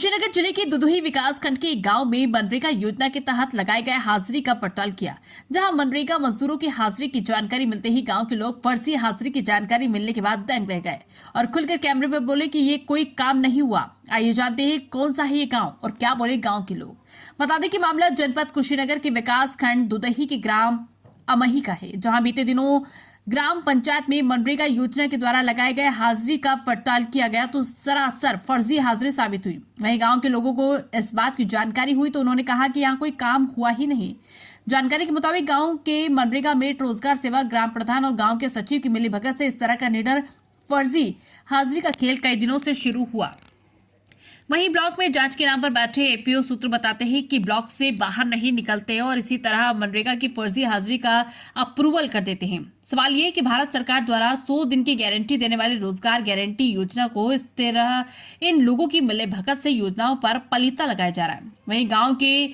कुशीनगर जिले के दुदुही विकास खंड के एक गांव में मनरेगा योजना के तहत लगाए गए हाजिरी का पड़ताल किया, जहां मनरेगा मजदूरों की हाजिरी की जानकारी मिलते ही गांव के लोग फर्जी हाजिरी की जानकारी मिलने के बाद दंग रह गए और खुलकर कैमरे में बोले कि ये कोई काम नहीं हुआ। आइए जानते हैं कौन सा है ये गाँव और क्या बोले गाँव के लोग। बता दें कि मामला जनपद कुशीनगर के विकास खंड दुदही के ग्राम अमही का है, जहाँ बीते दिनों ग्राम पंचायत में मनरेगा योजना के द्वारा लगाए गए हाजिरी का पड़ताल किया गया तो सरासर फर्जी हाजिरी साबित हुई। वहीं गांव के लोगों को इस बात की जानकारी हुई तो उन्होंने कहा कि यहाँ कोई काम हुआ ही नहीं। जानकारी के मुताबिक गांव के मनरेगा में रोजगार सेवक, ग्राम प्रधान और गांव के सचिव की मिलीभगत से इस तरह का निडर फर्जी हाजिरी का खेल कई दिनों से शुरू हुआ। वहीं ब्लॉक में जांच के नाम पर बैठे एपीओ सूत्र बताते हैं कि ब्लॉक से बाहर नहीं निकलते और इसी तरह मनरेगा की फर्जी हाजिरी का अप्रूवल कर देते हैं। सवाल ये कि भारत सरकार द्वारा 100 दिन की गारंटी देने वाली रोजगार गारंटी योजना को इस तरह इन लोगों की मिलीभगत से योजनाओं पर पलीता लगाया जा रहा है। वहीं गाँव के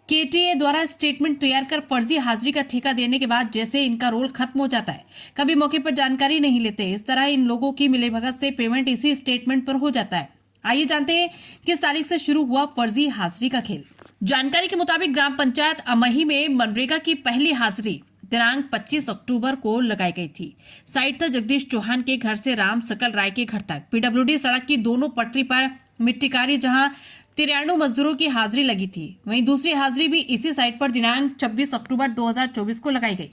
केटीए द्वारा स्टेटमेंट तैयार कर फर्जी हाजिरी का ठेका देने के बाद जैसे इनका रोल खत्म हो जाता है, कभी मौके पर जानकारी नहीं लेते। इस तरह इन लोगों की मिलीभगत से पेमेंट इसी स्टेटमेंट पर हो जाता है। आइए जानते हैं किस तारीख से शुरू हुआ फर्जी हाजिरी का खेल। जानकारी के मुताबिक ग्राम पंचायत अमही में मनरेगा की पहली हाजिरी दिनांक 25 अक्टूबर को लगाई गई थी। साइट था जगदीश चौहान के घर से राम सकल राय के घर तक पीडब्ल्यूडी सड़क की दोनों पटरी पर मिट्टी कारी, जहां 93 मजदूरों की हाजिरी लगी थी। वहीं दूसरी हाजिरी भी इसी साइट पर दिनांक 26 अक्टूबर 2024 को लगाई गई।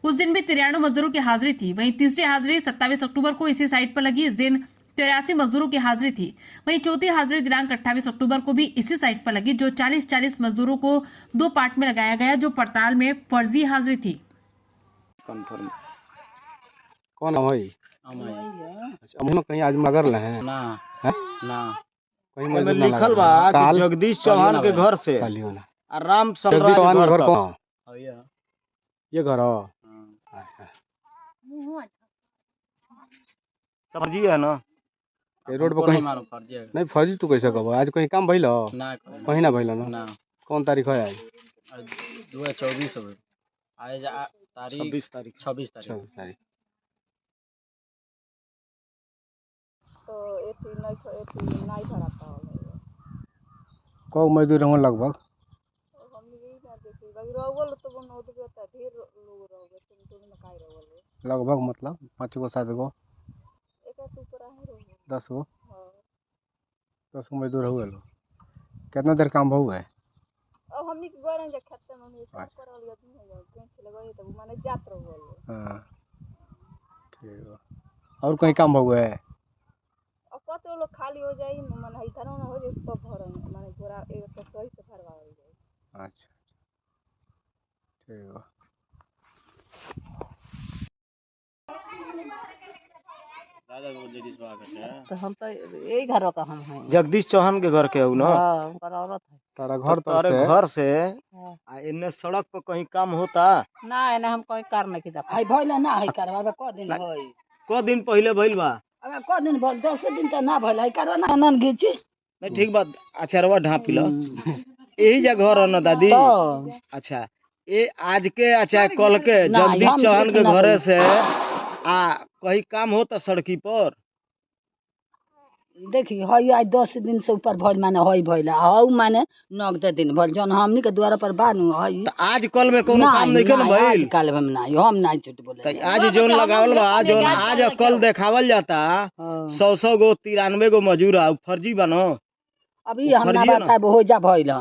उस दिन भी 93 मजदूरों की हाजिरी थी। वहीं तीसरी हाजिरी 27 अक्टूबर को इसी साइट पर लगी। इस दिन 83 मजदूरों की हाजिरी थी। वहीं चौथी हाजिरी दिनांक 28 अक्टूबर को भी इसी साइट पर लगी, जो 40-40 मजदूरों को 2 पार्ट में लगाया गया, जो पड़ताल में फर्जी हाजिरी थी। कंफर्म कौन है? अच्छा, हम कहीं आज मगर ले हैं ना है? ना कहीं में लिखल बा कि जगदीश चौहान के घर से और राम सकल चौहान घर कौन है? ये घर हो फर्जी है ना? रोड पर कहीं नहीं फर्जी तू कैसे कहबो? आज कहीं काम भइल हो? ना कहीं ना भइल ना। कौन तारीख है आज? 24 आज तारीख 26 तारीख। तो नहीं भराता को मजदूर हम लगभग हम यही ना देखी बाकी रोवल तो बन होत के ढेर लोग रोगे तुम में काई रोवल लगभग मतलब 5 गो 7 गो एक ऊपर है रोगे 10 गो। हां 10 गो मजदूर हुए लो। कितना देर काम हुआ है? अब हमनी के गरन जे खेते में हमनी सब करल यदि है कैंच लगई तो माने जात रोवल। हां ठीक है। और कहीं काम हुआ है? अब कतो लोग खाली हो जाई माने इधर ना हो जाए तो भरन माने पूरा एक तो सही से भरवावल जाए। अच्छा ठीक है। तो हम तो यही घर का हम हैं। जगदीश चौहान के घर के हो ना? हां उनका औरत है। तारा घर से इन्ने सड़क पर कहीं काम होता ना इन्हें हम कोई कर नहीं किदा भाई भइल ना है करवा को दिन होई को दिन पहले भइल बा? अब को दिन भइल 10 दिन तो ना भइल है करवा ना नन गीची नहीं ठीक बात। अचरवा ढापी लो यही जगह रह ना दादी। अच्छा ये आज के अच्छा कल के जगदीश चौहान के घरे से कहीं काम होता सड़की पर? देखी हई आज 10 दिन से ऊपर भइल माने हई भइल हऊ माने 9 दिन भइल जन हमनी के द्वारा पर बानू हई तो आज कल में कोनो काम नहीं केन भइल? आज कल में नहीं हम नहीं झूठ बोले। तो आज जोन लगावल बा जोन आज कल देखावल जाता 100 गो 93 गो मजूर आ फर्जी बनो। अभी हम ना बताए हो जा भइल।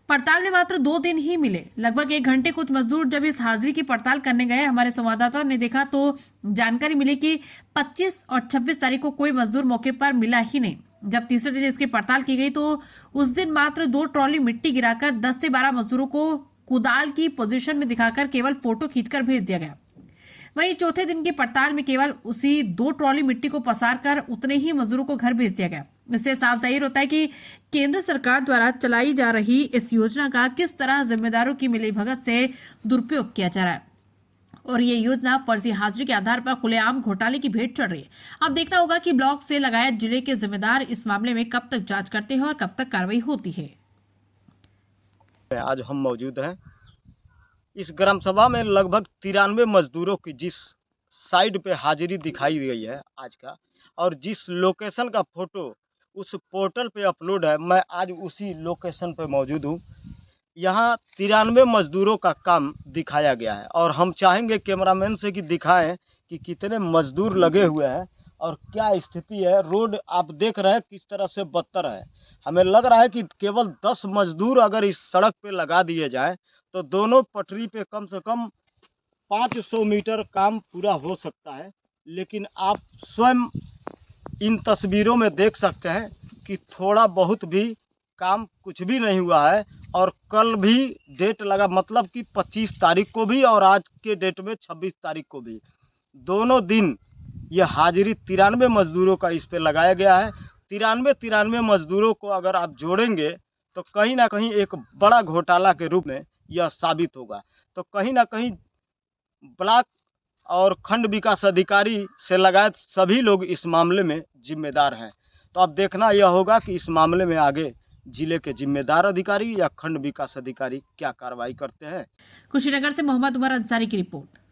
पड़ताल में मात्र 2 दिन ही मिले। लगभग 1 घंटे कुछ मजदूर जब इस हाजिरी की पड़ताल करने गए, हमारे संवाददाता ने देखा तो जानकारी मिली कि 25 और 26 तारीख को कोई मजदूर मौके पर मिला ही नहीं। जब तीसरे दिन इसकी पड़ताल की गई तो उस दिन मात्र 2 ट्रॉली मिट्टी गिराकर 10 से 12 मजदूरों को कुदाल की पोजीशन में दिखाकर केवल फोटो खींचकर भेज दिया गया। वहीं चौथे दिन की पड़ताल में केवल उसी 2 ट्रॉली मिट्टी को पसार कर उतने ही मजदूरों को घर भेज दिया गया। इससे साफ जाहिर होता है कि केंद्र सरकार द्वारा चलाई जा रही इस योजना का किस तरह जिम्मेदारों की मिलीभगत से दुरुपयोग किया जा रहा है और ये योजना फर्जी हाजिरी के आधार पर खुलेआम घोटाले की भेंट चढ़ रही है। अब देखना होगा कि ब्लॉक से लगाया जिले के जिम्मेदार इस मामले में कब तक जांच करते हैं और कब तक कार्रवाई होती है। आज हम मौजूद हैं इस ग्राम सभा में लगभग 93 मजदूरों की जिस साइड पे हाजिरी दिखाई गई है आज का, और जिस लोकेशन का फोटो उस पोर्टल पे अपलोड है। मैं आज उसी लोकेशन पे मौजूद हूँ। यहाँ 93 मजदूरों का काम दिखाया गया है और हम चाहेंगे कैमरामैन से कि दिखाएं कि कितने मजदूर लगे हुए हैं और क्या स्थिति है। रोड आप देख रहे हैं किस तरह से बदतर है। हमें लग रहा है कि केवल 10 मजदूर अगर इस सड़क पे लगा दिए जाएं तो दोनों पटरी पे कम से कम 500 मीटर काम पूरा हो सकता है। लेकिन आप स्वयं इन तस्वीरों में देख सकते हैं कि थोड़ा बहुत भी काम कुछ भी नहीं हुआ है। और कल भी डेट लगा, मतलब कि 25 तारीख को भी और आज के डेट में 26 तारीख को भी, दोनों दिन ये हाजिरी 93 मजदूरों का इस पे लगाया गया है। 93 मजदूरों को अगर आप जोड़ेंगे तो कहीं ना कहीं एक बड़ा घोटाला के रूप में यह साबित होगा। तो कहीं ना कहीं ब्लॉक और खंड विकास अधिकारी से लगाए सभी लोग इस मामले में जिम्मेदार हैं। तो अब देखना यह होगा कि इस मामले में आगे जिले के जिम्मेदार अधिकारी या खंड विकास अधिकारी क्या कार्रवाई करते हैं। कुशीनगर से मोहम्मद उमर अंसारी की रिपोर्ट।